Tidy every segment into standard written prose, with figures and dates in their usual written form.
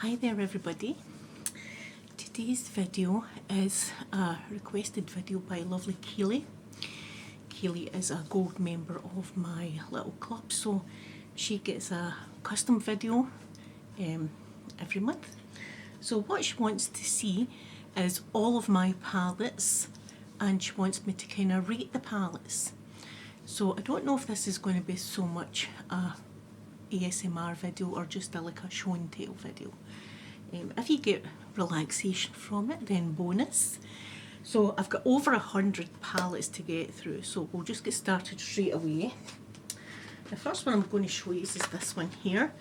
Hi there everybody. Today's video is a requested video by lovely Keely. Keely is a gold member of my little club, so she gets a custom video every month. So what she wants to see is all of my palettes, and she wants me to kind of rate the palettes. So I don't know if this is going to be so much a ASMR video or just like a show and tell video. If you get relaxation from it, then bonus. So I've got over 100 palettes to get through, so we'll just get started straight away. The first one I'm going to show you is this one here,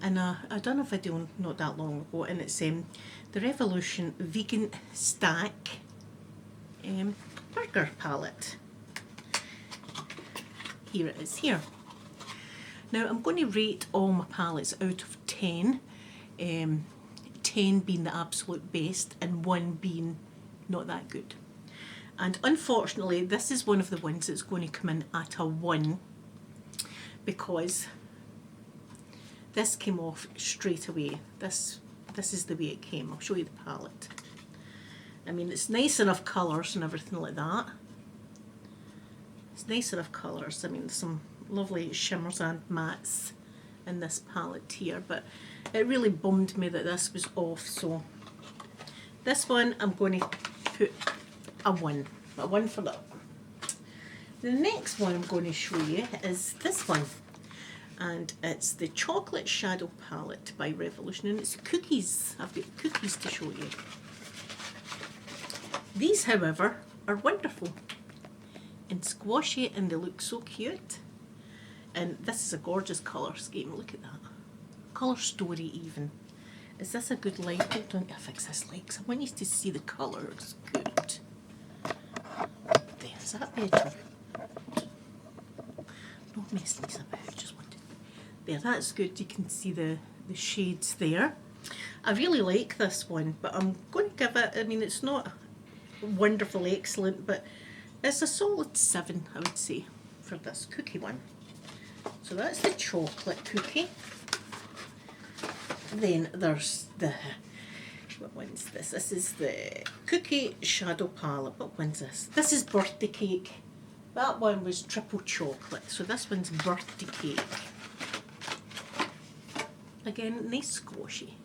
and I done a video not that long ago, and it's the Revolution Vegan Stack Burger Palette. Here it is here. Now I'm going to rate all my palettes out of 10, 10 being the absolute best and 1 being not that good. And unfortunately this is one of the ones that's going to come in at a 1 because this came off straight away. This is the way it came. I'll show you the palette. I mean, it's nice enough colours and everything like that. It's nice enough colours. I mean, some lovely shimmers and mattes in this palette here, but it really bummed me that this was off. So this one I'm going to put a 1 for that. The next one I'm going to show you is this one, and it's the Chocolate Shadow Palette by Revolution, and it's cookies. I've got cookies to show you. These, however, are wonderful and squashy, and they look so cute. And this is a gorgeous colour scheme. Look at that. Colour story even. Is this a good light? Hold on, I'll fix this light because I want you to see the colours good. There, is that better? Not messing these about, I just wanted. There, that's good. You can see the shades there. I really like this one, but I'm going to give it, I mean, it's not wonderful, excellent, but it's a solid 7, I would say, for this cookie one. So that's the chocolate cookie. Then there's the, what one's this? This is the Cookie Shadow Palette. What one's this? This is Birthday Cake. That one was triple chocolate. So this one's Birthday Cake. Again, nice squashy.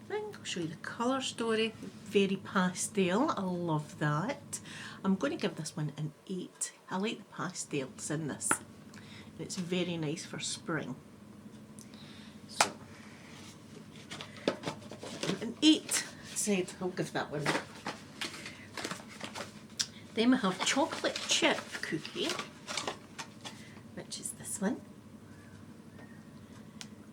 Then I'll show you the colour story. Very pastel. I love that. I'm going to give this one an 8. I like the pastels in this. It's very nice for spring. So, an 8, said I'll give that one. Then we have Chocolate Chip Cookie, which is this one.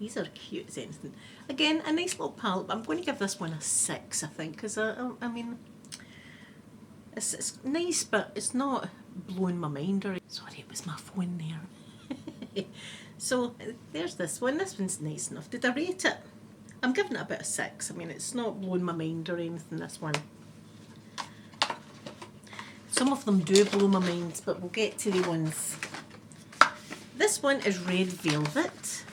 These are cute as anything. Again, a nice little palette, but I'm going to give this one a 6, I think, because I mean, it's nice, but it's not blowing my mind. Or sorry, it was my phone there. So there's this one. This one's nice enough. Did I rate it? I'm giving it about a 6. I mean, it's not blowing my mind or anything, this one. Some of them do blow my mind, but we'll get to the ones. This one is Red Velvet.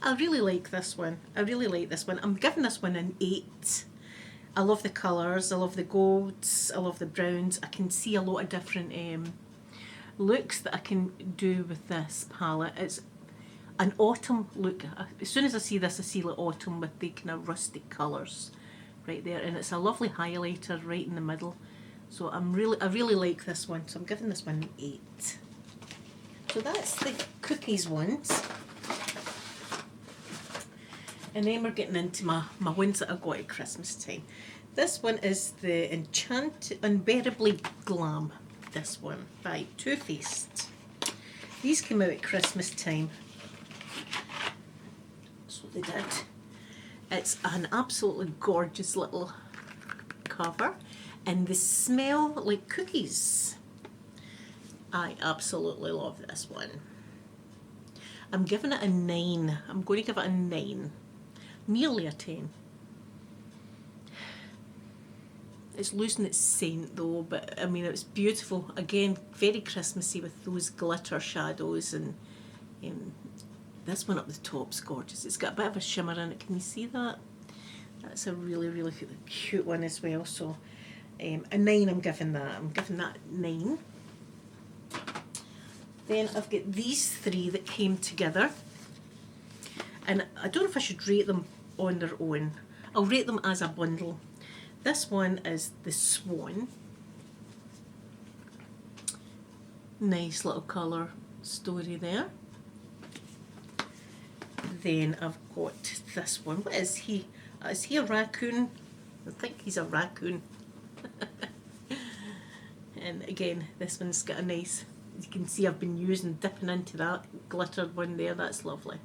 I really like this one. I really like this one. I'm giving this one an 8. I love the colours, I love the golds, I love the browns. I can see a lot of different looks that I can do with this palette. It's an autumn look. As soon as I see this, I see like autumn with the kind of rustic colours right there, and it's a lovely highlighter right in the middle. So I really like this one, so I'm giving this one an 8. So that's the cookies ones. And then we're getting into my ones that I got at Christmas time. This one is the Enchanted, Unbearably Glam. This one by Too Faced. These came out at Christmas time. So they did. It's an absolutely gorgeous little cover, and they smell like cookies. I absolutely love this one. I'm giving it a 9. I'm going to give it a 9. Nearly a 10. It's losing its scent though, but I mean, it was beautiful. Again, very Christmassy with those glitter shadows and This one up the top's gorgeous. It's got a bit of a shimmer in it. Can you see that? That's a really, really cute one as well. So a 9 I'm giving that. I'm giving that 9. Then I've got these 3 that came together. And I don't know if I should rate them on their own. I'll rate them as a bundle. This one is the Swan. Nice little colour story there. Then I've got this one. What is he? Is he a raccoon? I think he's a raccoon. And again, this one's got a nice, you can see I've been dipping into that glittered one there. That's lovely.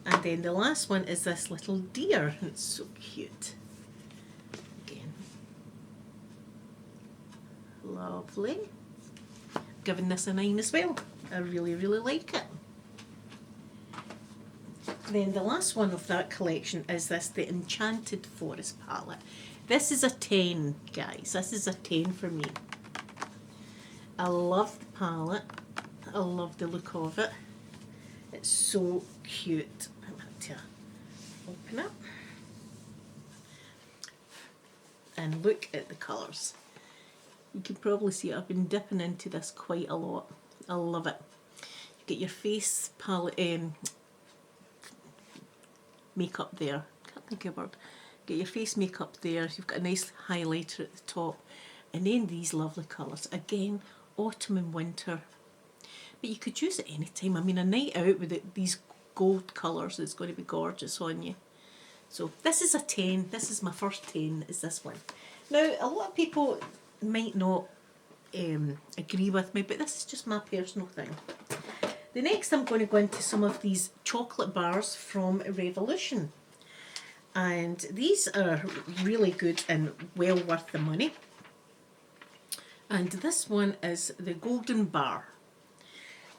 And then the last one is this little deer. It's so cute. Again. Lovely. I'm giving this a 9 as well. I really, really like it. Then the last one of that collection is the Enchanted Forest palette. This is a 10, guys. This is a 10 for me. I love the palette. I love the look of it. It's so cute. I'm going to open it. And look at the colours. You can probably see I've been dipping into this quite a lot. I love it. You get your face palette, makeup there. Can't think of a word. Get your face makeup there. You've got a nice highlighter at the top. And then these lovely colours. Again, autumn and winter. But you could use it any time. I mean, a night out with these gold colours is going to be gorgeous on you. So this is a 10. This is my first 10, is this one. Now, a lot of people might not agree with me, but this is just my personal thing. The next I'm going to go into some of these chocolate bars from Revolution. And these are really good and well worth the money. And this one is the Golden Bar.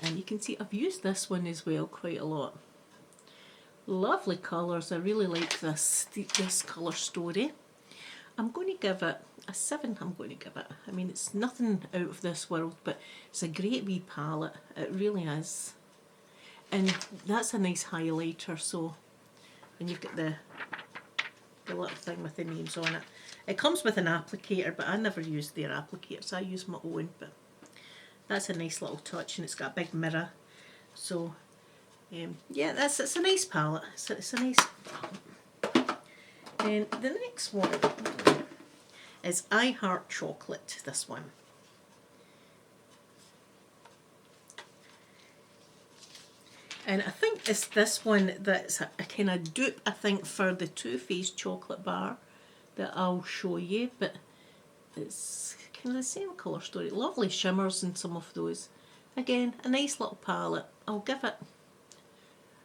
And you can see I've used this one as well quite a lot. Lovely colours. I really like this colour story. I'm going to give it a 7. I'm going to give it. I mean, it's nothing out of this world, but it's a great wee palette. It really is. And that's a nice highlighter. So, and you've got the little thing with the names on it. It comes with an applicator, but I never use their applicators. I use my own, but that's a nice little touch, and it's got a big mirror. So, yeah, it's a nice palette. It's a nice palette. And the next one is I Heart Chocolate, this one. And I think it's this one that's a kind of dupe, I think, for the Too Faced chocolate bar that I'll show you. But it's kind of the same colour story. Lovely shimmers in some of those. Again, a nice little palette. I'll give it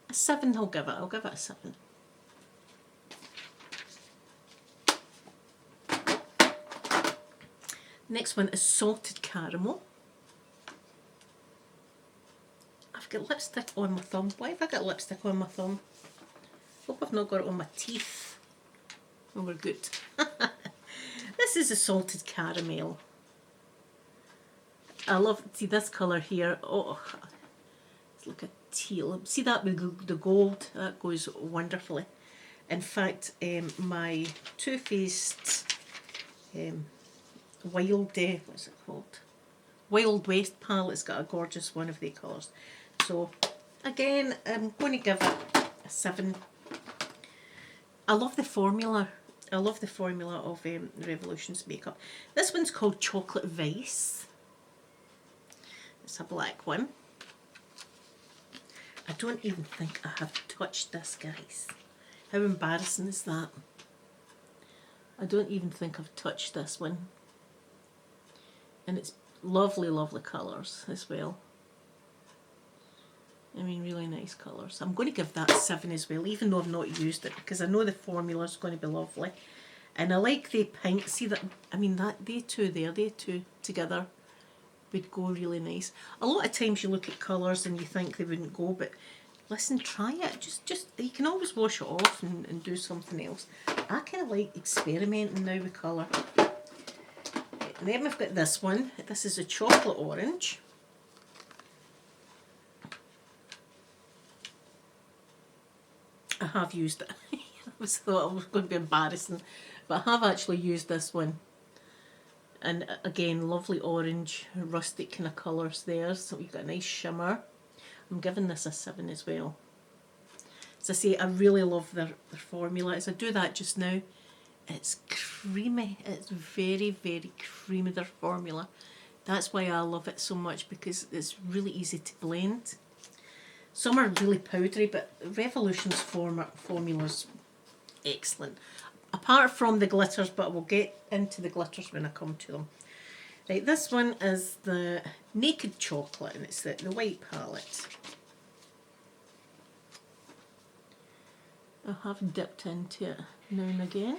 a 7. I'll give it a 7. Next one is Salted Caramel. I've got lipstick on my thumb. Why have I got lipstick on my thumb? Hope I've not got it on my teeth. Oh, we're good. This is a Salted Caramel. I love, see this colour here. Oh, it's like a teal. See that with the gold? That goes wonderfully. In fact, my Too Faced what's it called? Wild West palette's got a gorgeous one of the colours. So again, I'm going to give it a 7. I love the formula. I love the formula of Revolution's makeup. This one's called Chocolate Vice. It's a black one. I don't even think I have touched this, guys. How embarrassing is that? I don't even think I've touched this one. And it's lovely, lovely colours as well. I mean, really nice colours. I'm going to give that a 7 as well, even though I've not used it, because I know the formula is going to be lovely. And I like the pink. See that? I mean, they two together would go really nice. A lot of times you look at colours and you think they wouldn't go, but listen, try it. Just you can always wash it off and do something else. I kind of like experimenting now with colour. And then we've got this one. This is a chocolate orange. I have used it. I thought I was going to be embarrassing, but I have actually used this one. And again, lovely orange, rustic kind of colours there. So you've got a nice shimmer. I'm giving this a 7 as well. As I say, I really love their formula. As I do that just now, it's creamy. It's very, very creamy, their formula. That's why I love it so much, because it's really easy to blend. Some are really powdery, but Revolution's formula's excellent. Apart from the glitters, but we'll get into the glitters when I come to them. Right, this one is the Naked Chocolate, and it's the white palette. I have dipped into it now and again.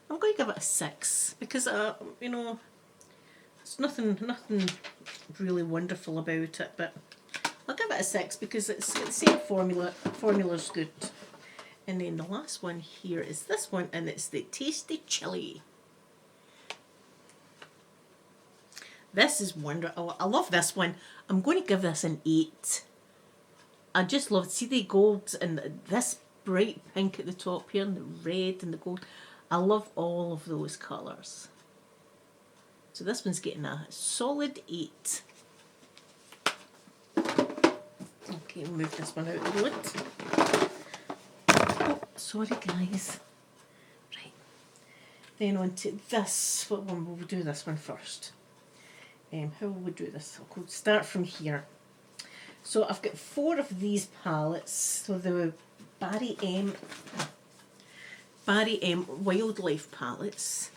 I'm going to give it a 6 because, you know, it's nothing really wonderful about it, but I'll give it a 6 because it's the same formula. Formula's good. And then the last one here is this one, and it's the Tasty Chili. This is wonderful. I love this one. I'm going to give this an 8. I just love, see the golds and this bright pink at the top here, and the red and the gold. I love all of those colours. So this one's getting a solid 8. Okay, we'll move this one out of the road. Oh, sorry guys. Right. Then on to this. What one will we do this one first? How will we do this? I'll start from here. So I've got 4 of these palettes. So the Barry M Wildlife palettes.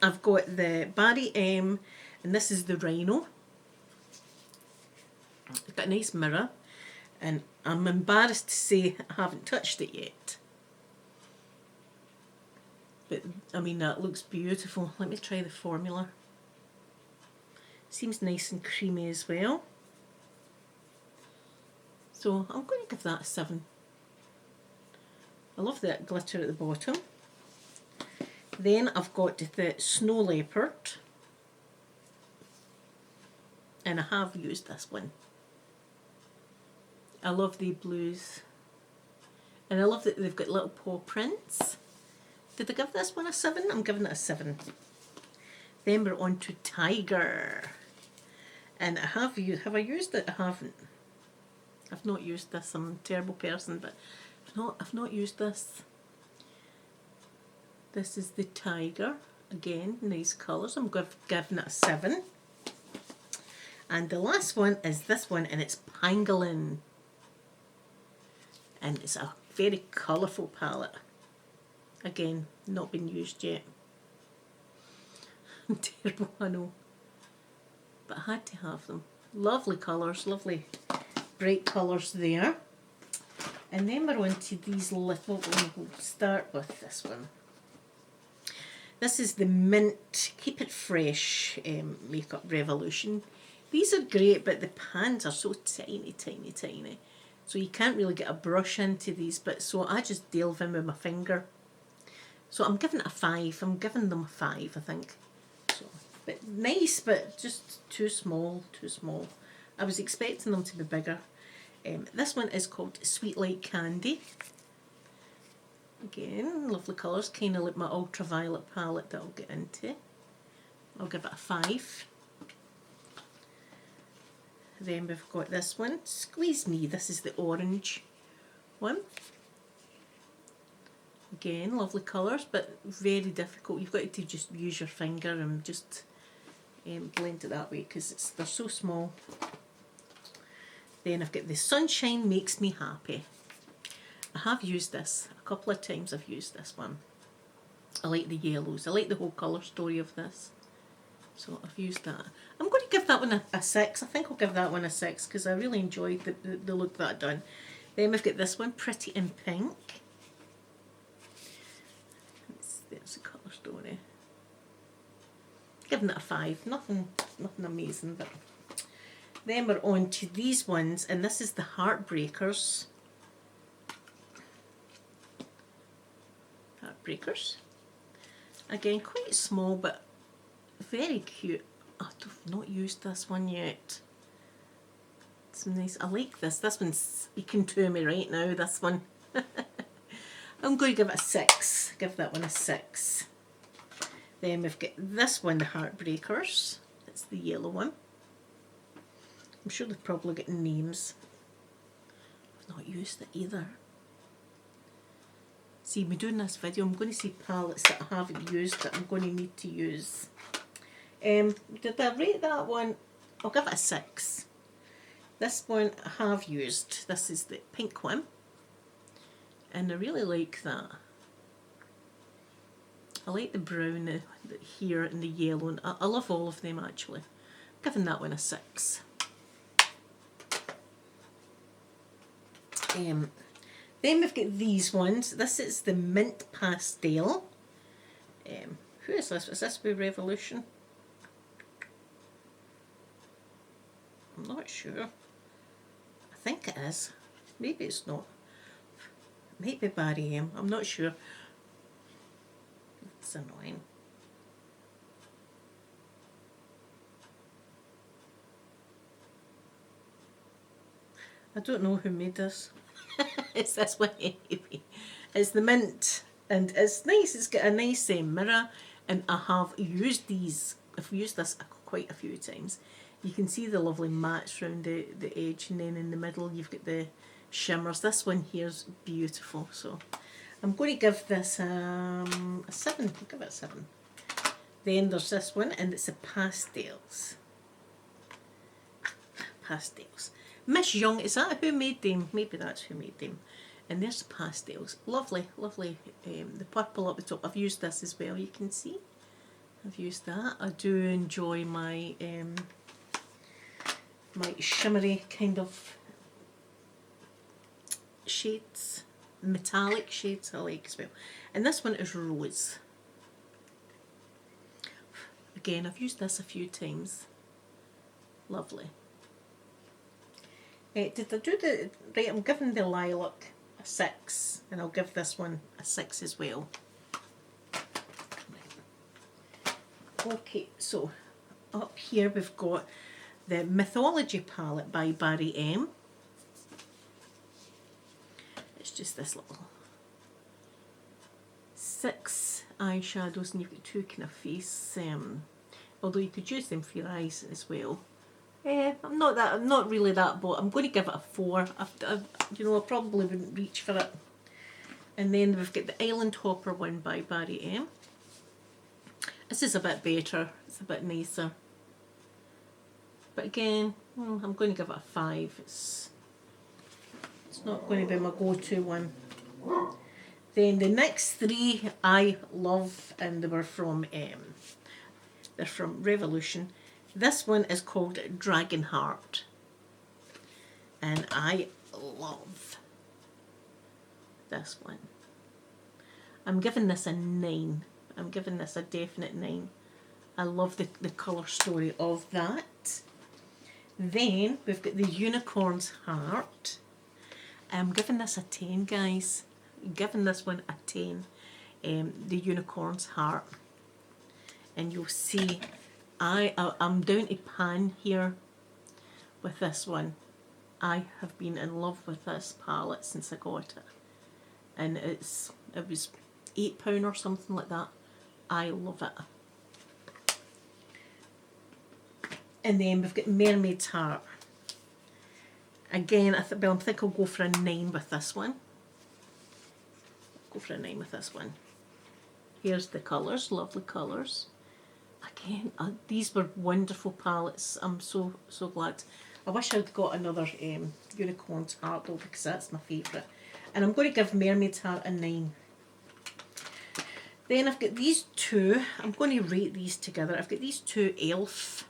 I've got the Barry M, and this is the Rhino. It's got a nice mirror, and I'm embarrassed to say I haven't touched it yet. But I mean, that looks beautiful. Let me try the formula. Seems nice and creamy as well. So I'm going to give that a 7. I love that glitter at the bottom. Then I've got the Snow Leopard, and I have used this one. I love the blues, and I love that they've got little paw prints. Did I give this one a 7? I'm giving it a 7. Then we're on to Tiger, and have I used it? I haven't. I've not used this. I'm a terrible person, but I've not used this. This is the Tiger. Again, nice colours. I'm giving it a 7. And the last one is this one, and it's Pangolin. And it's a very colourful palette. Again, not been used yet. I'm terrible, I know. But I had to have them. Lovely colours, lovely bright colours there. And then we're on to these little, we'll start with this one. This is the Mint Keep It Fresh Makeup Revolution. These are great, but the pans are so tiny, tiny, tiny. So you can't really get a brush into these, but so I just delve in with my finger. So I'm giving it a 5. I'm giving them a 5, I think. So, but nice, but just too small, too small. I was expecting them to be bigger. This one is called Sweet Like Candy. Again, lovely colours, kind of like my Ultraviolet palette that I'll get into. I'll give it a 5. Then we've got this one, Squeeze Me. This is the orange one. Again, lovely colours, but very difficult. You've got to just use your finger and just blend it that way because they're so small. Then I've got the Sunshine Makes Me Happy. I have used this a couple of times. I've used this one. I like the yellows. I like the whole colour story of this. So I've used that. I'm going to give that one a 6. I think I'll give that one a 6 because I really enjoyed the look that I've done. Then we've got this one, Pretty in Pink. There's the colour story. Giving it a 5. Nothing amazing, but then we're on to these ones, and this is the Heartbreakers. Heartbreakers. Again, quite small, but very cute. I've not used this one yet. Some nice, I like this. This one's speaking to me right now, this one. I'm going to give it a 6. Give that one a 6. Then we've got this one, the Heartbreakers. It's the yellow one. I'm sure they've probably got names. I've not used it either. See, me doing this video, I'm going to see palettes that I haven't used that I'm going to need to use. Did I rate that one? I'll give it a 6. This one I have used. This is the pink one. And I really like that. I like the brown here and the yellow. And I love all of them actually. I'm giving that one a 6. Then we've got these ones. This is the Mint Pastel. Who is this? Is this by Revolution? I'm not sure. I think it is. Maybe it's not. It might be Barry M. I'm not sure. It's annoying. I don't know who made this. It's this one anyway. It's the Mint, and it's nice. It's got a nice mirror, and I have used these. I've used this quite a few times. You can see the lovely mats around the edge, and then in the middle you've got the shimmers. This one here's beautiful, so I'm going to give this a 7. I'll give it a 7. Then there's this one, and it's the Pastels. Pastels. Miss Young, is that who made them? Maybe that's who made them. And there's the Pastels. Lovely, lovely. The purple up the top. I've used this as well, you can see. I've used that. I do enjoy my my shimmery kind of shades. Metallic shades I like as well. And this one is Rose. Again, I've used this a few times. Lovely. Did I do the... Right, I'm giving the Lilac a 6, and I'll give this one a 6 as well. Okay, so up here we've got the Mythology palette by Barry M. It's just this little 6 eyeshadows, and you've got 2 kind of face, although you could use them for your eyes as well. I'm not really that bold. I'm going to give it a 4. I probably wouldn't reach for it. And then we've got the Island Hopper one by Barry M. This is a bit better. It's a bit nicer. But again, I'm going to give it a 5. It's not going to be my go-to one. Then the next 3 I love, and they were from they're from Revolution. This one is called Dragon Heart, and I love this one. I'm giving this a 9. I'm giving this a definite 9. I love the colour story of that. Then we've got the Unicorn's Heart. I'm giving this a 10, guys. I'm giving this one a 10. The Unicorn's Heart. And you'll see I'm down to pan here with this one. I have been in love with this palette since I got it. And it was £8 or something like that. I love it. And then we've got Mermaid's Heart. Again, I think I'll go for a 9 with this one. Go for a 9 with this one. Here's the colours, lovely colours. Again, these were wonderful palettes. I'm so glad. I wish I'd got another Unicorn's Heart though, because that's my favourite. And I'm going to give Mermaid's Heart a 9. Then I've got these 2. I'm going to rate these together. I've got these 2 e.l.f.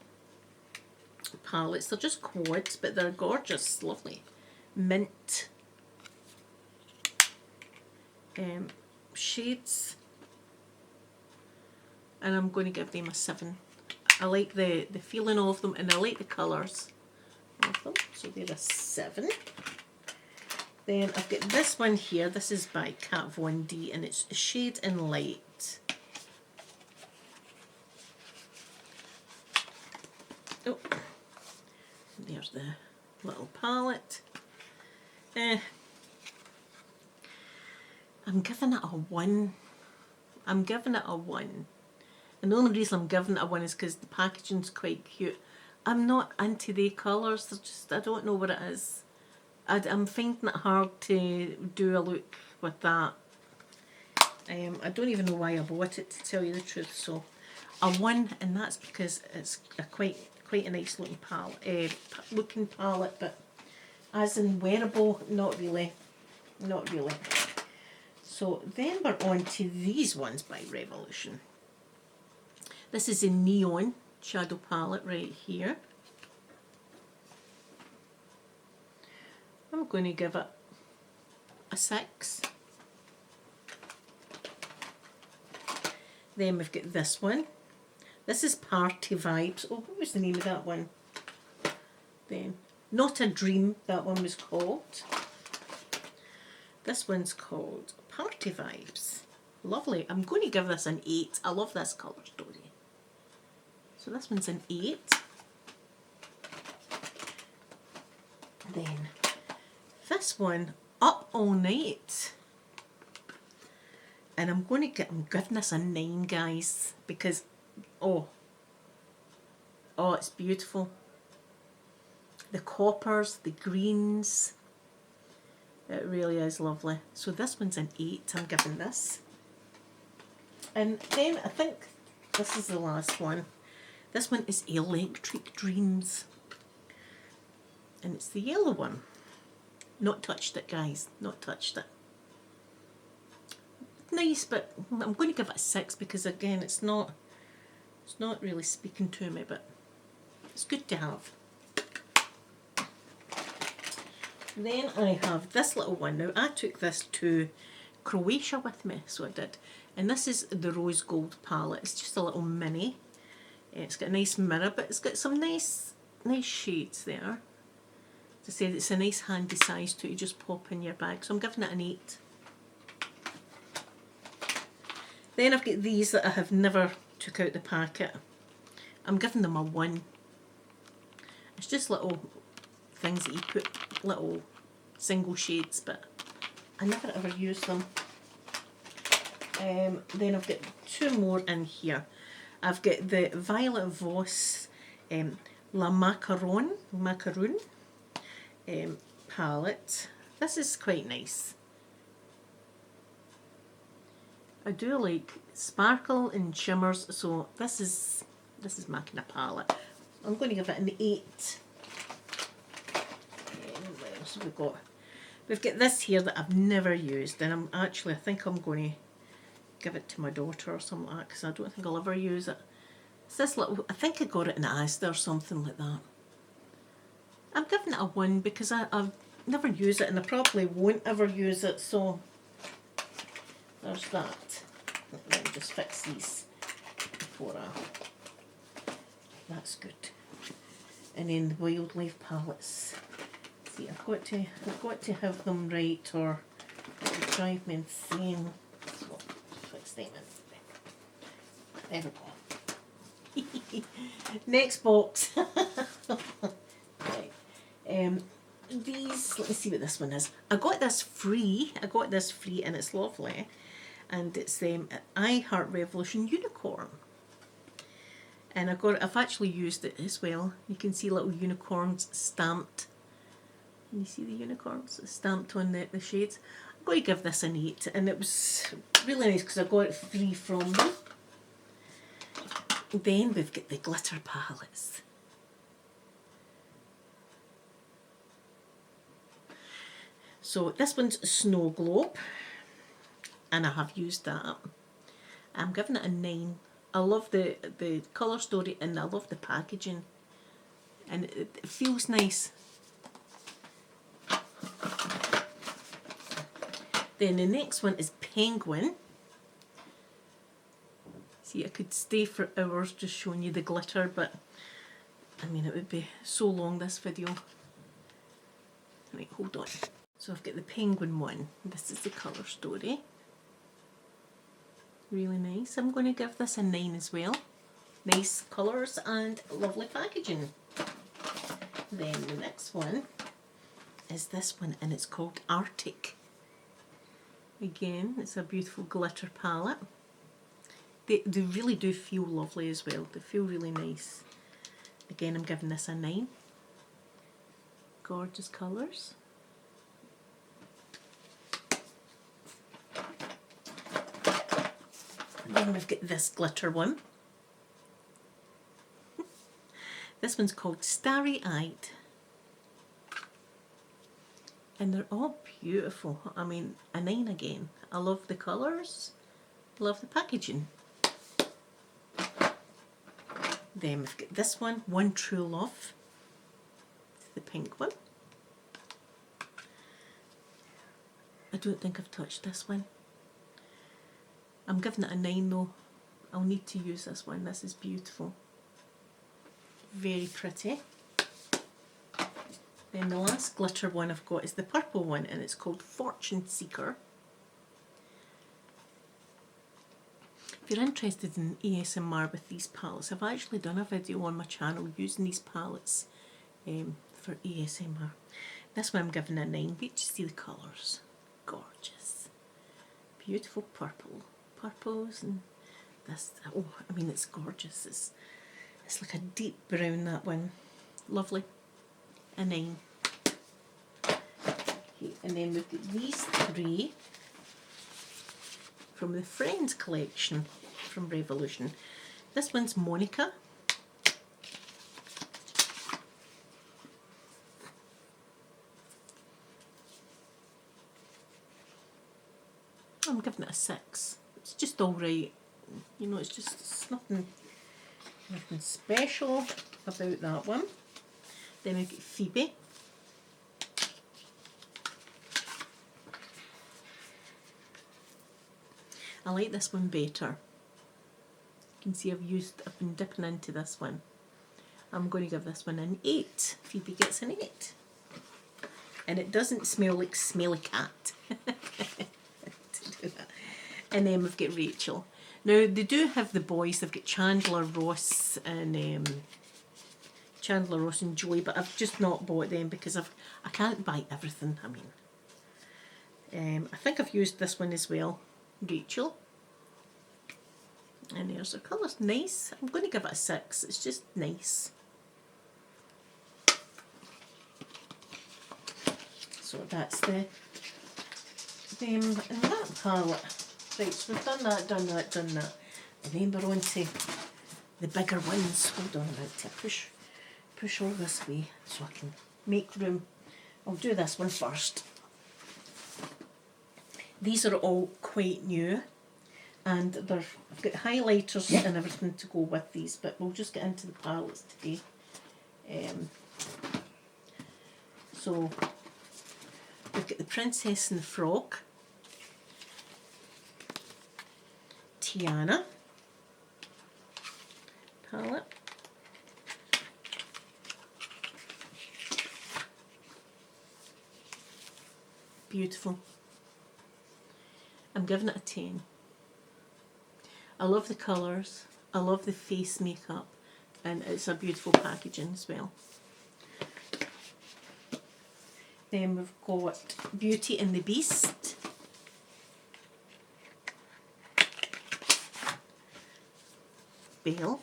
palettes. They're just quads, but they're gorgeous, lovely. Mint shades. And I'm going to give them a 7. I like the feeling of them, and I like the colours of them, so they're a 7. Then I've got this one here. This is by Kat Von D, and it's Shade and Light. Oh, there's little palette. I'm giving it a 1. I'm giving it a 1. And the only reason I'm giving it a 1 is because the packaging's quite cute. I'm not into the colours, they're just, I don't know what it is. I'm finding it hard to do a look with that. I don't even know why I bought it, to tell you the truth. So a 1, and that's because it's a quite a nice looking palette, but as in wearable, not really. So then we're on to these ones by Revolution. This is a neon shadow palette right here. I'm going to give it a 6. Then we've got this one. This is Party Vibes. Oh, what was the name of that one? Then Not a Dream, that one was called. This one's called Party Vibes. Lovely. I'm going to give this an 8. I love this colour story. So this one's an 8. Then this one, Up All Night. And I'm giving this a 9, guys, because oh, it's beautiful. The coppers, the greens, it really is lovely. So this one's an 8, I'm giving this. And then I think this is the last one. This one is Electric Dreams. And it's the yellow one. Not touched it, guys, not touched it. Nice, but I'm going to give it a 6 because again it's not really speaking to me, but it's good to have. Then I have this little one. Now I took this to Croatia with me, so I did. And this is the Rose Gold palette. It's just a little mini. It's got a nice mirror, but it's got some nice shades there. As I said, it's a nice handy size to just pop in your bag. So I'm giving it an 8. Then I've got these that I have never took out the packet. I'm giving them a 1. It's just little things that you put, little single shades, but I never ever use them. Then I've got 2 more in here. I've got the Violet Voss La Macaron palette. This is quite nice. I do like sparkle and shimmers, so this is my kind of palette. I'm going to give it an 8. What else have we got? We've got this here that I've never used, and I think I'm going to give it to my daughter or something like that, because I don't think I'll ever use it. It's this little, I think I got it in Asda or something like that. I'm giving it a 1 because I've never used it, and I probably won't ever use it, so there's that. Let me just fix these before that's good. And then the Wildlife palettes. See, I've got to have them right, or it will drive me insane. So fix them in. There we go. Next box. Right. These, let me see what this one is. I got this free, and it's lovely. And it's the I Heart Revolution Unicorn. And I've actually used it as well. You can see little unicorns stamped. Can you see the unicorns stamped on the shades? I'm going to give this an 8, and it was really nice because I got it free from them. Then we've got the glitter palettes. So this one's Snow Globe, and I have used that. I'm giving it a 9. I love the colour story, and I love the packaging, and it feels nice. Then the next one is Penguin. See, I could stay for hours just showing you the glitter, but I mean it would be so long, this video. Right, hold on. So I've got the Penguin one. This is the colour story. Really nice. I'm going to give this a 9 as well. Nice colours and lovely packaging. Then the next one is this one, and it's called Arctic. Again, it's a beautiful glitter palette. They really do feel lovely as well. They feel really nice. Again, I'm giving this a 9. Gorgeous colours. And then we've got this glitter one. This one's called Starry Eyed. And they're all beautiful. I mean, a 9 again. I love the colours. Love the packaging. Then we've got this one, One True Love. It's the pink one. I don't think I've touched this one. I'm giving it a 9 though. I'll need to use this one. This is beautiful. Very pretty. Then the last glitter one I've got is the purple one, and it's called Fortune Seeker. If you're interested in ASMR with these palettes, I've actually done a video on my channel using these palettes for ASMR. This one I'm giving a 9, but you see the colours. Gorgeous. Beautiful purples, and this, oh, I mean, it's gorgeous. It's like a deep brown, that one. Lovely. A 9. Okay, and then we've got these 3 from the Friends collection from Revolution. This one's Monica. I'm giving it a 6. It's just alright. You know, it's nothing special about that one. Then we've got Phoebe. I like this one better. You can see I've been dipping into this one. I'm going to give this one an 8. Phoebe gets an 8. And it doesn't smell like smelly cat. And then we've got Rachel. Now they do have the boys. They've got Chandler, Ross and Joy, but I've just not bought them because I can't buy everything. I mean, I think I've used this one as well, Rachel. And there's the colours. Nice. I'm going to give it a 6. It's just nice. So that's them in that palette. Right, so we've done that. And then we're on to the bigger ones. Hold on a minute to push all this way so I can make room. I'll do this one first. These are all quite new, and I've got highlighters and everything to go with these, but we'll just get into the palettes today. So we've got the Princess and the Frog, Tiana palette. Beautiful. I'm giving it a 10. I love the colours, I love the face makeup, and it's a beautiful packaging as well. Then we've got Beauty and the Beast. Belle.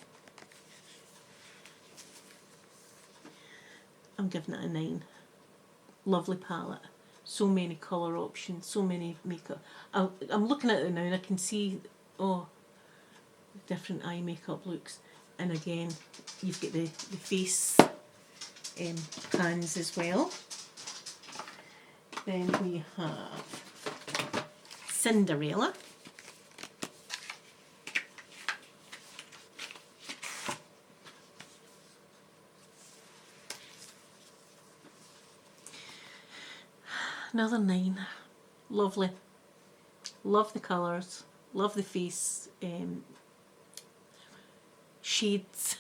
I'm giving it a 9. Lovely palette. So many colour options, so many makeup. I'm looking at it now and I can see, oh, different eye makeup looks. And again, you've got the face pans as well. Then we have Cinderella. Another 9. Lovely. Love the colours. Love the face shades.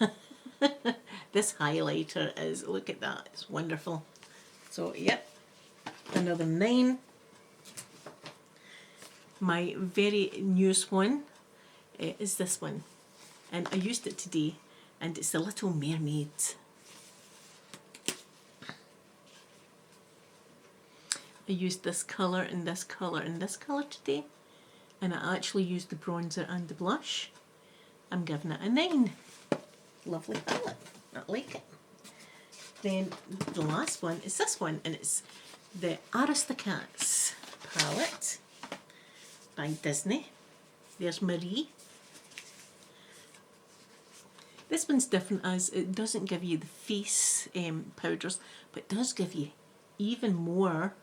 This highlighter is, look at that, it's wonderful. So yep, another 9. My very newest one is this one, and I used it today, and it's the Little Mermaid. I used this colour and this colour and this colour today, and I actually used the bronzer and the blush. I'm giving it a 9. Lovely palette. I like it. Then the last one is this one, and it's the Aristocats palette by Disney. There's Marie. This one's different as it doesn't give you the face powders, but it does give you even more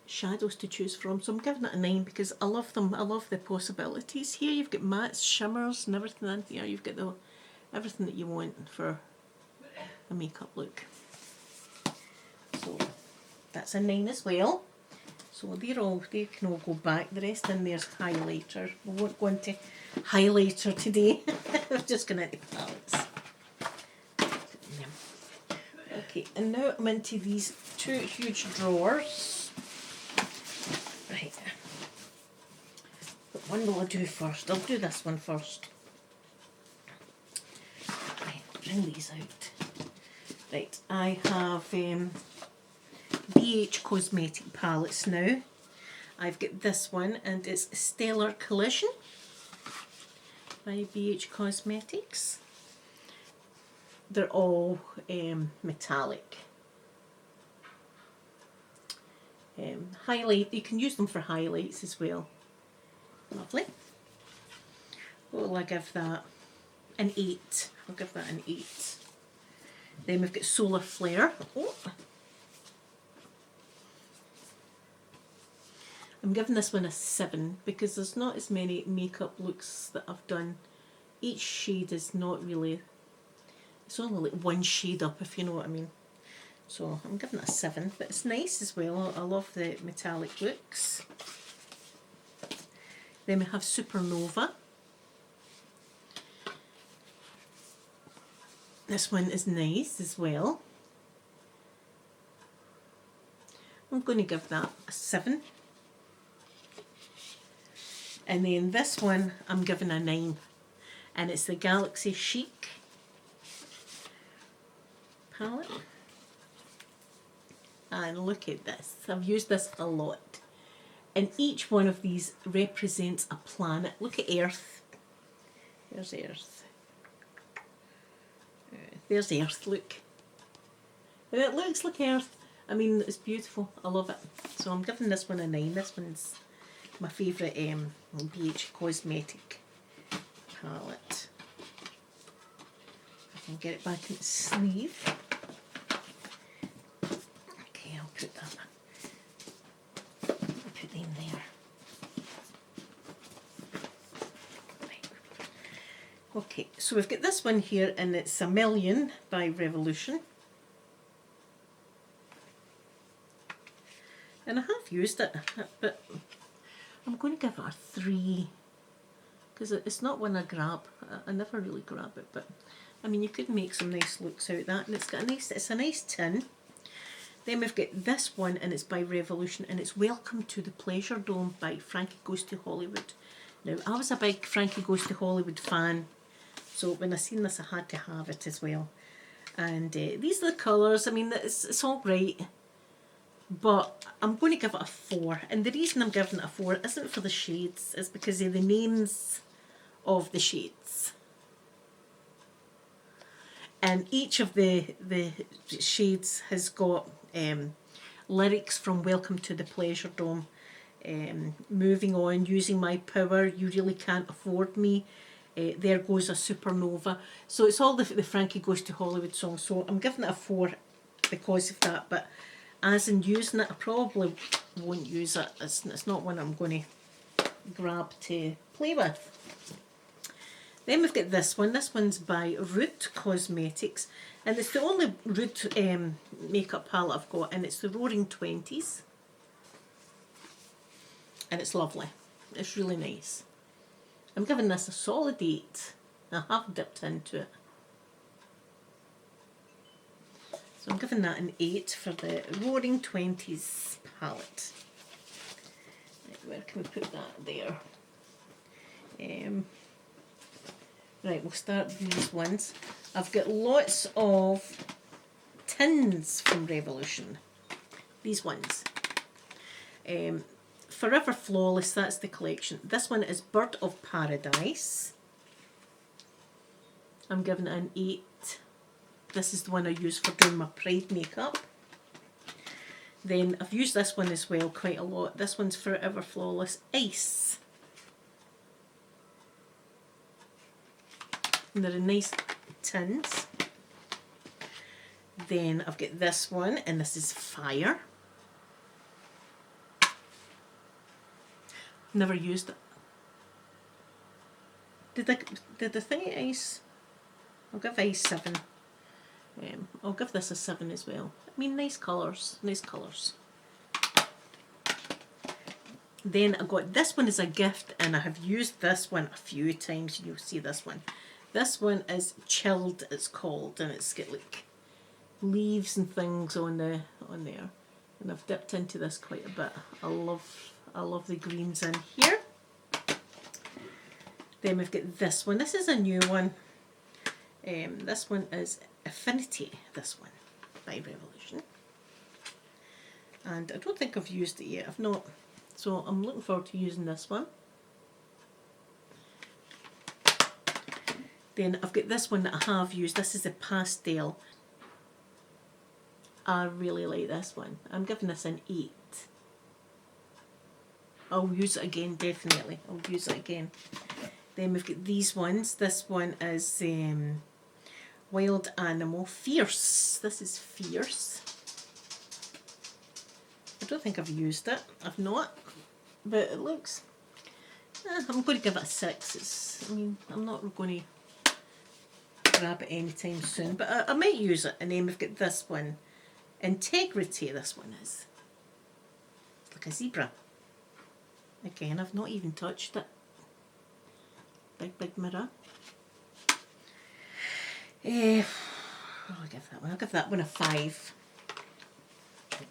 shadows to choose from. So I'm giving it a 9 because I love them. I love the possibilities. Here you've got mattes, shimmers and everything in here. You've got everything that you want for a makeup look. So that's a 9 as well. So they can all go back. The rest in there's highlighter. We won't go into highlighter today. We're just going into palettes. Okay, and now I'm into these 2 huge drawers. Right. What one will I do first? I'll do this one first. Right, bring these out. Right, I have BH Cosmetic Palettes now. I've got this one, and it's Stellar Collision by BH Cosmetics. They're all metallic. Highlight, you can use them for highlights as well. Lovely. What will I give that? An 8. I'll give that an 8. Then we've got Solar Flare. Oh. I'm giving this one a 7 because there's not as many makeup looks that I've done. Each shade is not really, it's only like one shade up, if you know what I mean. So I'm giving it a 7, but it's nice as well. I love the metallic looks. Then we have Supernova. This one is nice as well. I'm going to give that a 7. And then this one I'm giving a 9. And it's the Galaxy Chic palette. And look at this. I've used this a lot. And each one of these represents a planet. Look at Earth. There's Earth. There's Earth, look. And it looks like Earth. I mean, it's beautiful. I love it. So I'm giving this one a 9. This one's my favourite BH Cosmetic palette. I can get it back in its sleeve. Okay, I'll put that. I'll put them there. Right. Okay, so we've got this one here, and it's A Million by Revolution. And I have used it, but I'm going to give it a 3 because it's not one I grab. I never really grab it, but I mean, you could make some nice looks out of that, and it's a nice tin. Then we've got this one, and it's by Revolution, and it's Welcome to the Pleasure Dome by Frankie Goes to Hollywood. Now, I was a big Frankie Goes to Hollywood fan, so when I seen this, I had to have it as well. And these are the colours. I mean, it's all right. But I'm going to give it a 4, and the reason I'm giving it a 4 isn't for the shades, it's because of the names of the shades. And each of the shades has got lyrics from Welcome to the Pleasure Dome. Moving on, using my power, you really can't afford me. There goes a supernova. So it's all the Frankie Goes to Hollywood songs. So I'm giving it a 4 because of that, but as in using it, I probably won't use it. It's not one I'm going to grab to play with. Then we've got this one. This one's by Root Cosmetics, and it's the only Root makeup palette I've got, and it's the Roaring Twenties. And it's lovely. It's really nice. I'm giving this a solid 8. I have dipped into it. So I'm giving that an 8 for the Roaring Twenties palette. Right, where can we put that there? Right, we'll start with these ones. I've got lots of tins from Revolution. these ones. Forever Flawless, that's the collection. This one is Bird of Paradise. I'm giving it an 8. This is the one I use for doing my Pride makeup. Then I've used this one as well quite a lot. This one's Forever Flawless Ice. And they're in nice tins. Then I've got this one, and this is Fire. Never used it. Did the thingy Ice? I'll give Ice 7. I'll give this a 7 as well. I mean, nice colours, nice colours. Then I got this one as a gift, and I have used this one a few times. You'll see this one. This one is Chilled, it's called, and it's got like leaves and things on there. And I've dipped into this quite a bit. I love the greens in here. Then we've got this one. This is a new one. This one is Affinity, this one, by Revolution. And I don't think I've used it yet. I've not. So I'm looking forward to using this one. Then I've got this one that I have used. This is a Pastel. I really like this one. I'm giving this an 8. I'll use it again, definitely. I'll use it again. Then we've got these ones. This one is Wild Animal Fierce. This is Fierce. I don't think I've used it. I've not. But it looks... I'm going to give it a 6. I'm not going to grab it anytime soon. But I might use it. And then we've got this one. Integrity, this one is. It's like a zebra. Again, I've not even touched it. Big mirror. What do I give that one? I'll give that one a 5.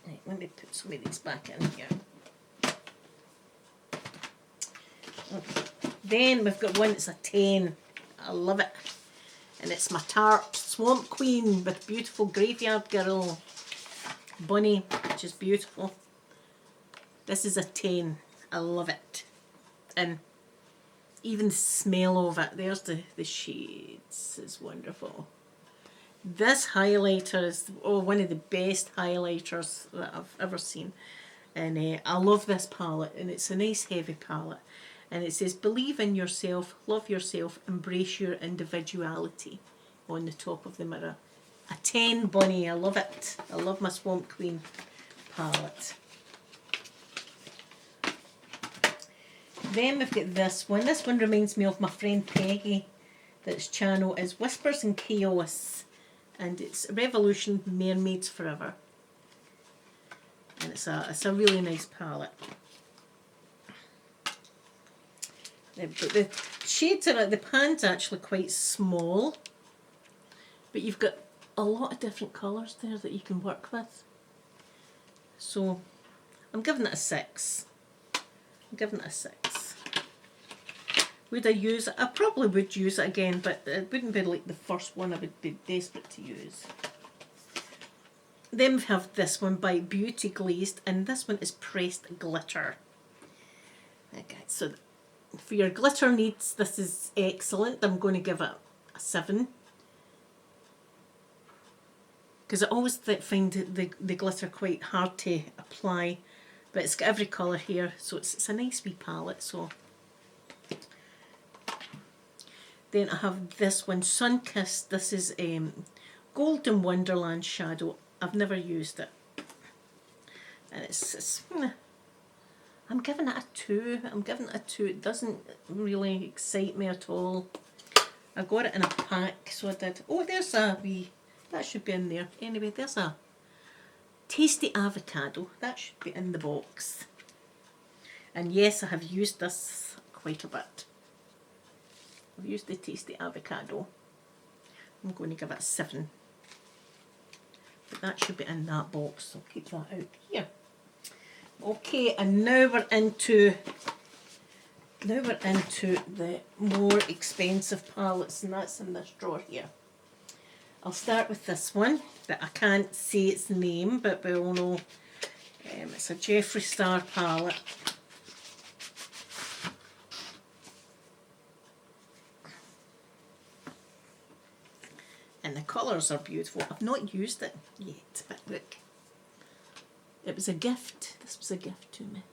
Right, let me put some of these back in here. Okay. Then we've got one that's a 10. I love it. And it's my Tart Swamp Queen with beautiful Graveyard Girl bunny, which is beautiful. This is a 10. I love it. And even the smell of it, there's the shades, is wonderful. This highlighter is one of the best highlighters that I've ever seen. And I love this palette, and it's a nice heavy palette. And it says, believe in yourself, love yourself, embrace your individuality on the top of the mirror. A 10 bunny, I love it. I love my Swamp Queen palette. Then we've got this one. This one reminds me of my friend Peggy. That's channel is Whispers and Chaos. And it's Revolution Mermaids Forever. And it's a really nice palette. But the shades are, the pan's actually quite small. But you've got a lot of different colours there that you can work with. So I'm giving it a 6. I'm giving it a 6. Would I use it? I probably would use it again, but it wouldn't be like the first one I would be desperate to use. Then we have this one by Beauty Glazed, and this one is Pressed Glitter. Okay, so for your glitter needs, this is excellent. I'm going to give it a 7. Because I always find the glitter quite hard to apply, but it's got every colour here, so it's a nice wee palette. So then I have this one, Sunkissed. This is Golden Wonderland Shadow. I've never used it. And it's I'm giving it a 2. I'm giving it a 2. It doesn't really excite me at all. I got it in a pack, so I did. Oh, there's a wee, that should be in there. Anyway, there's a Tasty Avocado. That should be in the box. And yes, I have used this quite a bit. I've used the Tasty Avocado. I'm going to give it a 7. But that should be in that box, so I'll keep that out here. Okay, and now we're into the more expensive palettes, and that's in this drawer here. I'll start with this one that I can't say its name, but we all know It's a Jeffree Star palette. And the colours are beautiful. I've not used it yet, but look. It was a gift. This was a gift to me.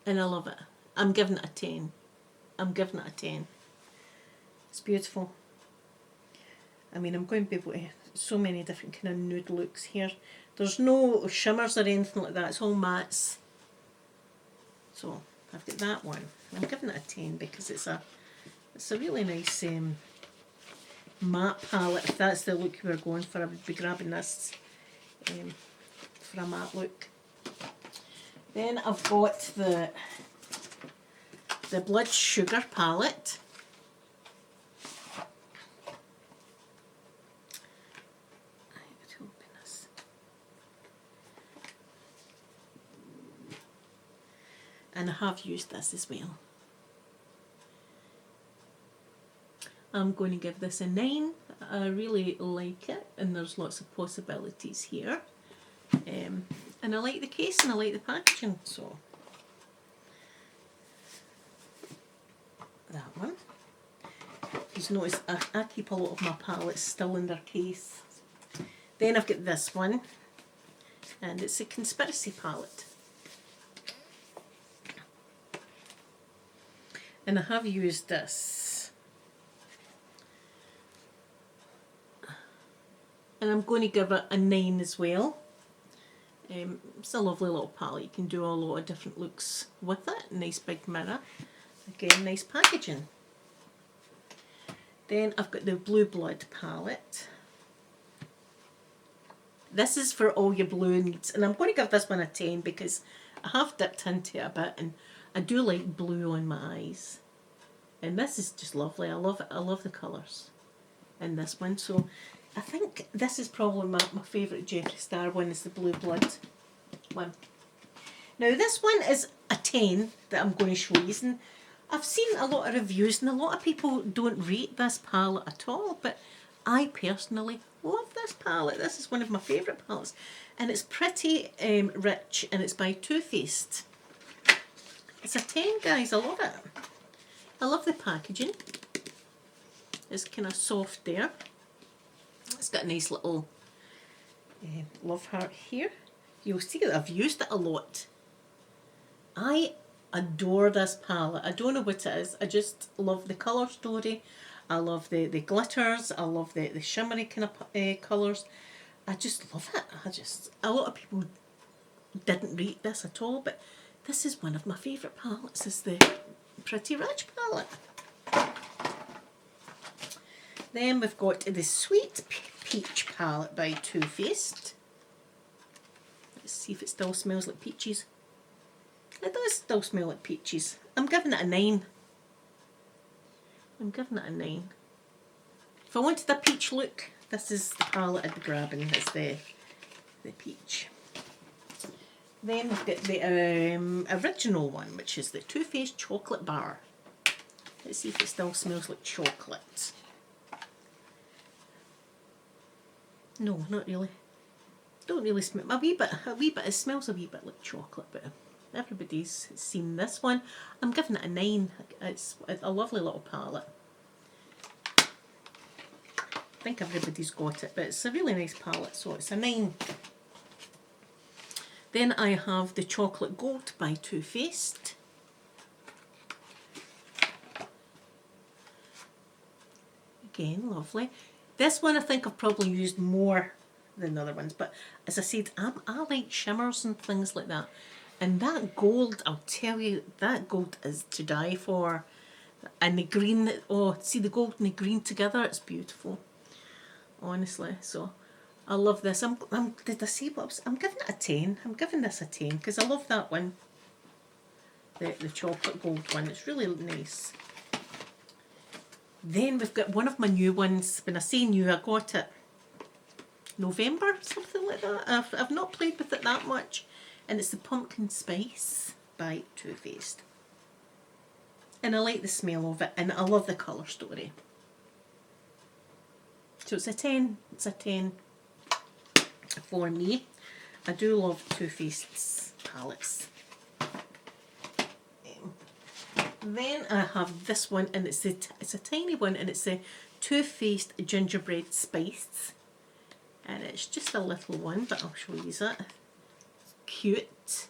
And I love it. I'm giving it a 10. I'm giving it a 10. It's beautiful. I mean, I'm going to be able to... So many different kind of nude looks here. There's no shimmers or anything like that. It's all mattes. So, I've got that one. I'm giving it a 10 because it's a really nice matte palette. If that's the look you were going for, I would be grabbing this for a matte look. Then I've got the Blood Sugar palette. And I have used this as well. I'm going to give this a 9. I really like it, and there's lots of possibilities here. And I like the case and I like the packaging, so that one. You've noticed I keep a lot of my palettes still in their case. Then I've got this one, and it's a Conspiracy palette. And I have used this. And I'm going to give it a 9 as well. It's a lovely little palette. You can do a lot of different looks with it. Nice big mirror. Again, nice packaging. Then I've got the Blue Blood palette. This is for all your blue needs. And I'm going to give this one a 10 because I have dipped into it a bit and I do like blue on my eyes. And this is just lovely. I love it. I love the colours in this one. So I think this is probably my favourite Jeffree Star one, is the Blue Blood one. Now this one is a 10 that I'm going to show you. And I've seen a lot of reviews and a lot of people don't rate this palette at all. But I personally love this palette. This is one of my favourite palettes. And it's pretty rich, and it's by Too Faced. It's a 10, guys. I love it. I love the packaging. It's kind of soft there. It's got a nice little love heart here. You'll see that I've used it a lot. I adore this palette. I don't know what it is. I just love the colour story. I love the glitters. I love the shimmery kind of colours. I just love it. A lot of people didn't rate this at all, but this is one of my favourite palettes. It's the Pretty Rich palette. Then we've got the Sweet Peach palette by Too Faced. Let's see if it still smells like peaches. It does still smell like peaches. I'm giving it a 9. I'm giving it a 9. If I wanted a peach look, this is the palette I'd be grabbing. It's the peach. Then we've got the original one, which is the Too Faced Chocolate Bar. Let's see if it still smells like chocolate. No, not really. Don't really smell. A wee bit. It smells a wee bit like chocolate, but everybody's seen this one. I'm giving it a 9. It's a lovely little palette. I think everybody's got it, but it's a really nice palette, so it's a 9. Then I have the Chocolate Gold by Too Faced. Again, lovely. This one I think I've probably used more than the other ones, but as I said, I like shimmers and things like that. And that gold, I'll tell you, that gold is to die for. And the green, oh, see the gold and the green together, it's beautiful. Honestly, so I love this. Did I say what I'm giving it a 10? I'm giving this a 10 because I love that one. The chocolate gold one. It's really nice. Then we've got one of my new ones. When I say new, I got it November, something like that. I've not played with it that much. And it's the Pumpkin Spice by Too Faced. And I like the smell of it, and I love the colour story. So it's a 10. It's a 10 for me. I do love Too Faced's palettes. Then I have this one, and it's a tiny one, and it's the Too Faced Gingerbread Spice. And it's just a little one, but I'll show you that. Cute.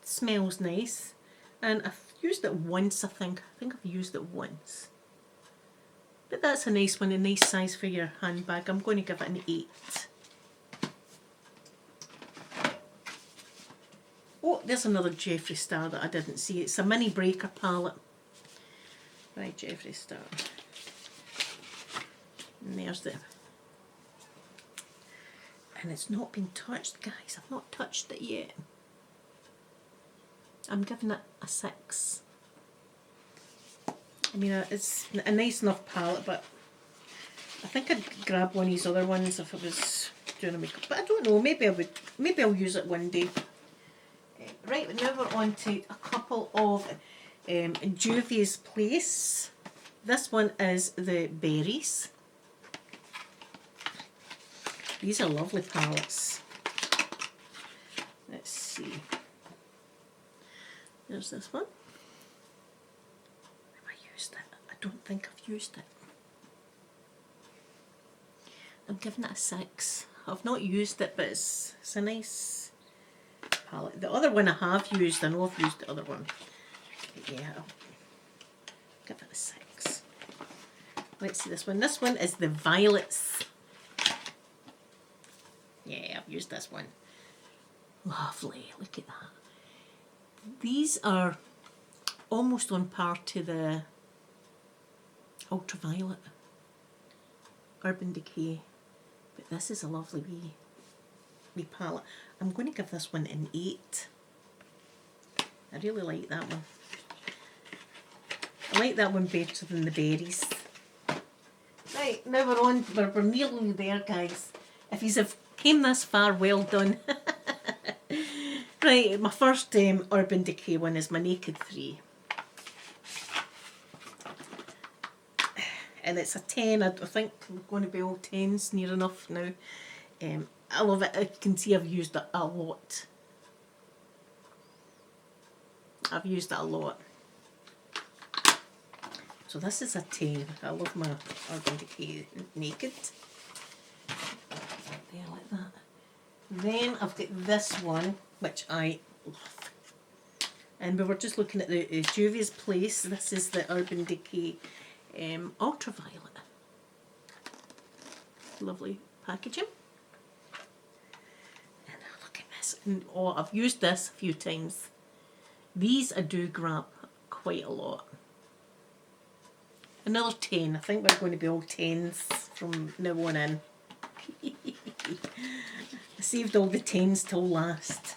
Smells nice. And I've used it once, I think. I think I've used it once. But that's a nice one, a nice size for your handbag. I'm going to give it an 8. Oh, there's another Jeffree Star that I didn't see. It's a mini breaker palette. Right, Jeffree Star. And there's the... And it's not been touched, guys. I've not touched it yet. I'm giving it a 6. I mean, it's a nice enough palette, but I think I'd grab one of these other ones if I was doing a makeup. But I don't know, maybe I would. Maybe I'll use it one day. Right, now we're on to a couple of Juvia's Place. This one is the berries. These are lovely palettes. Let's see. There's this one. Have I used it? I don't think I've used it. I'm giving it a 6. I've not used it, but it's a nice palette. The other one I have used, I know I've used the other one. But yeah, I'll give it a 6. Let's see this one. This one is the Violets. Yeah, I've used this one. Lovely, look at that. These are almost on par to the Ultraviolet, Urban Decay, but this is a lovely wee palette. I'm going to give this one an 8. I really like that one. I like that one better than the berries. Right, now we're nearly there, guys. If you have came this far, well done. Right, my first Urban Decay one is my Naked 3. And it's a 10. I think we're going to be all 10s near enough now. I love it. You can see I've used it a lot. I've used it a lot. So this is a 10. I love my Urban Decay Naked. There, like that. Then I've got this one, which I love. And we were just looking at the Juvia's Place. This is the Urban Decay Ultraviolet. Lovely packaging. And look at this. And, oh, I've used this a few times. These I do grab quite a lot. Another 10. I think we're going to be all 10s from now on in. I saved all the 10s till last.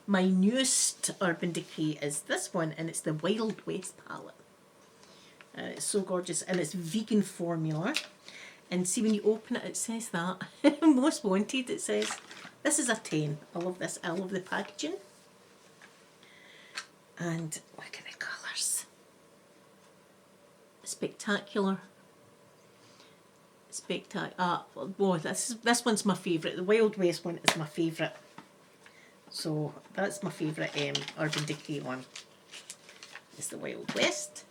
My newest Urban Decay is this one, and it's the Wild West palette. It's so gorgeous, and it's vegan formula. And see, when you open it, it says that. Most Wanted, it says. This is a 10. I love this. I love the packaging. And look at the colours. Spectacular. Oh, this one's my favourite. The Wild West one is my favourite. So that's my favourite Urban Decay one. It's the Wild West.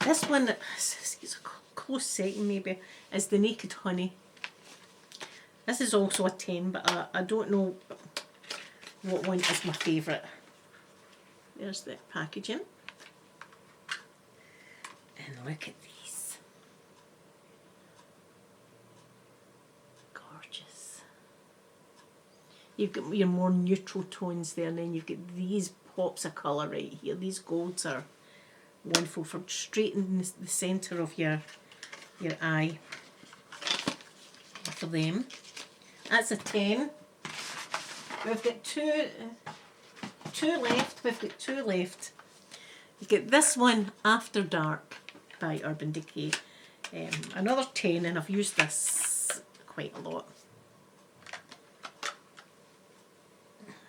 This one, it's a close second maybe, is the Naked Honey. This is also a 10, but I don't know what one is my favourite. There's the packaging. And look at these. Gorgeous. You've got your more neutral tones there, and then you've got these pops of colour right here. These golds are wonderful for straight in the centre of your eye. For them. That's a 10. We've got two left. We've got 2 left. You get this one, After Dark, by Urban Decay. Another 10, and I've used this quite a lot.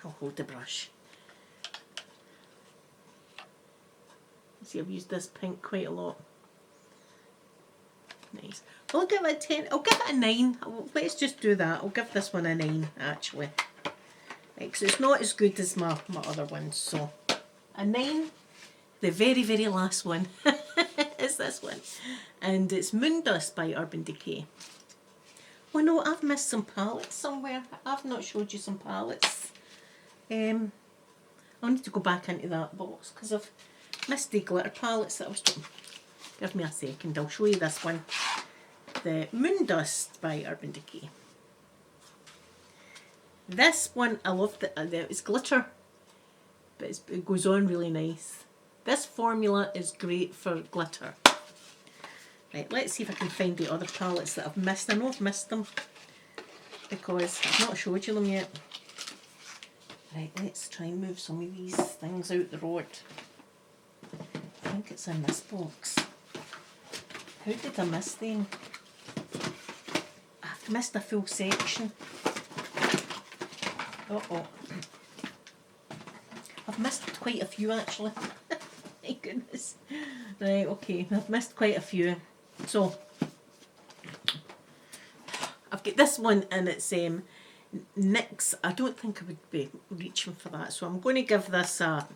I'll hold the brush. See, I've used this pink quite a lot. Nice. I'll give it a 10. I'll give it a 9. Let's just do that. I'll give this one a 9 actually. Because it's not as good as my other ones. So a 9. The very, very last one is this one. And it's Mundus by Urban Decay. Oh no, I've missed some palettes somewhere. I've not showed you some palettes. I'll need to go back into that box because I've missed the glitter palettes that I was talking. Give me a second, I'll show you this one. The Mundus by Urban Decay. This one, I love it's glitter, but it goes on really nice. This formula is great for glitter. Right, let's see if I can find the other palettes that I've missed. I know I've missed them because I've not showed you them yet. Right, let's try and move some of these things out the road. I think it's in this box. How did I miss them? I've missed a full section. Uh-oh. I've missed quite a few actually. My goodness. Right, okay, I've missed quite a few. So, I've got this one and it's NYX. I don't think I would be reaching for that, so I'm going to give this a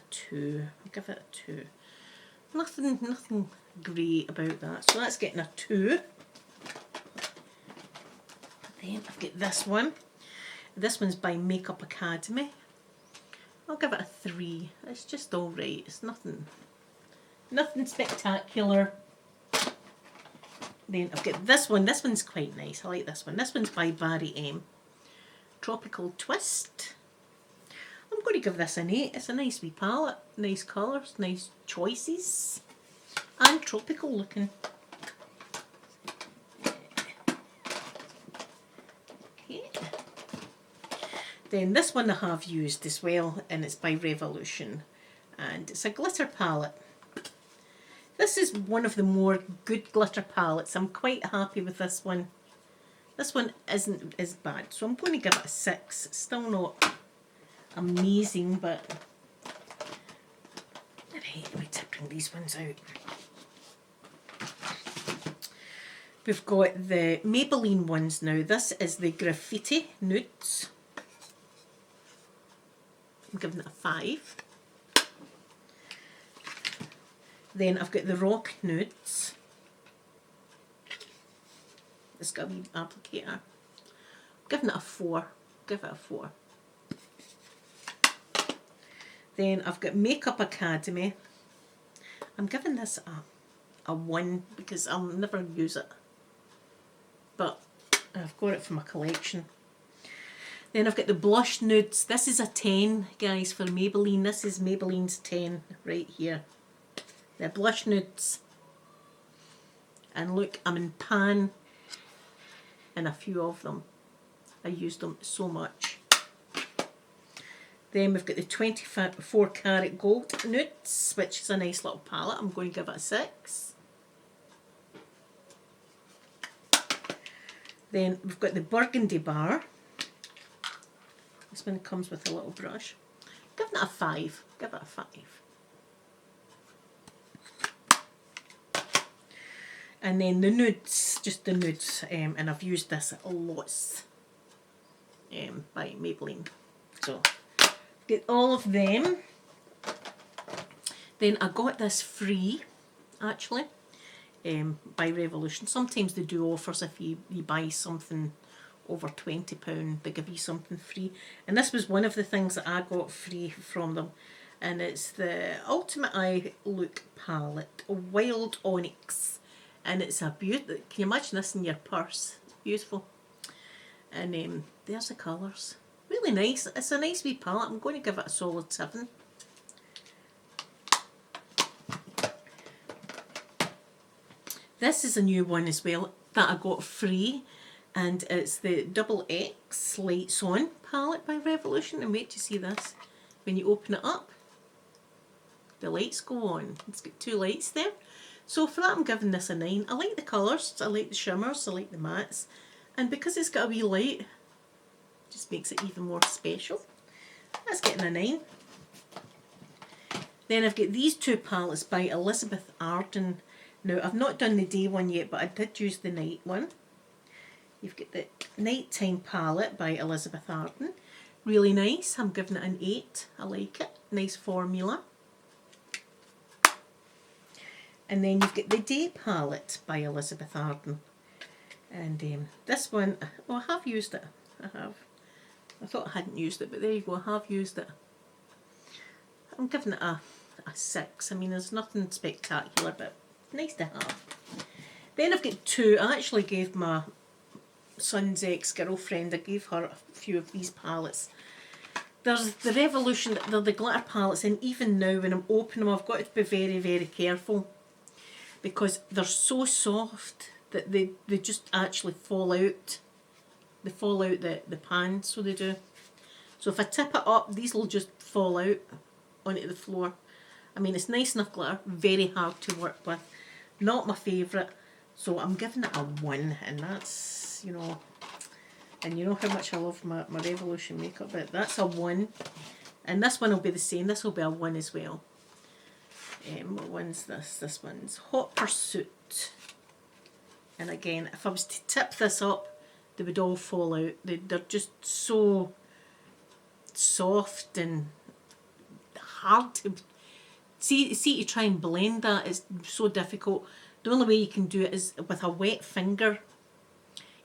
2. I'll give it a 2. Nothing great about that, so that's getting a 2. Then I've got this one. This one's by Makeup Academy. I'll give it a 3. It's just alright. It's nothing spectacular. Then I've got this one. This one's quite nice. I like this one. This one's by Barry M. Tropical Twist. I'm going to give this an 8. It's a nice wee palette. Nice colours, nice choices. And tropical looking. Okay. Then this one I have used as well, and it's by Revolution. And it's a glitter palette. This is one of the more good glitter palettes. I'm quite happy with this one. This one isn't as bad, so I'm going to give it a 6. It's still not amazing, but... Alright, wait till I bring these ones out. We've got the Maybelline ones now. This is the Graffiti Nudes. I'm giving it a 5. Then I've got the Rock Nudes. It's got a wee applicator. I'm giving it a 4. Give it a 4. Then I've got Makeup Academy. I'm giving this a 1 because I'll never use it. But I've got it for my collection. Then I've got the Blush Nudes. This is a 10, guys, for Maybelline. This is Maybelline's 10 right here. The Blush Nudes. And look, I'm in pan in a few of them. I used them so much. Then we've got the 24 Karat Gold Nudes, which is a nice little palette. I'm going to give it a 6. Then we've got the Burgundy Bar. This one comes with a little brush. Give it a 5. Give it a 5. And then the nudes, just the nudes, and I've used this lots by Maybelline. So, get all of them. Then I got this free, actually, by Revolution. Sometimes they do offers if you buy something over £20, they give you something free. And this was one of the things that I got free from them. And it's the Ultimate Eye Look Palette, Wild Onyx. And it's a beautiful, can you imagine this in your purse? It's beautiful. And there's the colours. Really nice. It's a nice wee palette. I'm going to give it a solid 7. This is a new one as well that I got free. And it's the XXX Lights On palette by Revolution. And wait to see this. When you open it up, the lights go on. It's got 2 lights there. So for that I'm giving this a 9. I like the colours, I like the shimmers, I like the mattes. And because it's got a wee light, it just makes it even more special. That's getting a 9. Then I've got these 2 palettes by Elizabeth Arden. Now, I've not done the day one yet, but I did use the night one. You've got the Nighttime Palette by Elizabeth Arden. Really nice. I'm giving it an 8. I like it. Nice formula. And then you've got the Day Palette by Elizabeth Arden. And this one, well, I have used it. I have. I thought I hadn't used it, but there you go. I have used it. I'm giving it a 6. I mean, there's nothing spectacular, but nice to have. Then I've got 2. I actually gave my son's ex-girlfriend, I gave her a few of these palettes. There's the Revolution, they're the glitter palettes, and even now when I'm opening them, I've got to be very, very careful because they're so soft that they just actually fall out. They fall out the pan, so they do. So if I tip it up, these will just fall out onto the floor. I mean, it's nice enough glitter, very hard to work with. Not my favourite, so I'm giving it a 1, and that's, you know, and you know how much I love my Revolution makeup, but that's a 1. And this one will be the same, this will be a 1 as well. What one's this? This one's Hot Pursuit. And again, if I was to tip this up, they would all fall out. They're just so soft and hard to see to try and blend that is so difficult. The only way you can do it is with a wet finger.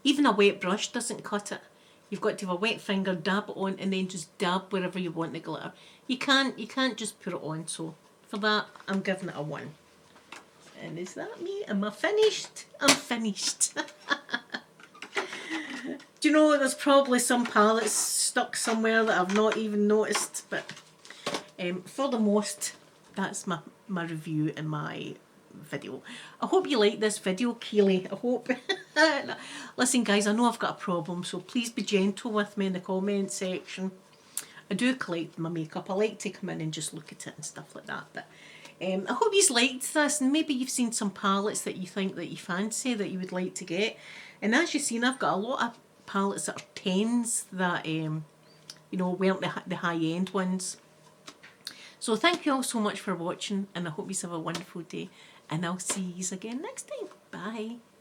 Even a wet brush doesn't cut it. You've got to have a wet finger, dab it on, and then just dab wherever you want the glitter. You can't just put it on. So for that, I'm giving it a 1. And is that me? Am I finished? I'm finished. Do you know, there's probably some palettes stuck somewhere that I've not even noticed, but for the most, that's my review and my video. I hope you like this video, Keely. I hope. Listen guys, I know I've got a problem, so please be gentle with me in the comment section. I do collect my makeup. I like to come in and just look at it and stuff like that, but I hope you've liked this, and maybe you've seen some palettes that you think that you fancy that you would like to get. And as you've seen, I've got a lot of palettes that are 10s that you know, weren't the high-end ones. So thank you all so much for watching, and I hope you have a wonderful day, and I'll see you again next time. Bye.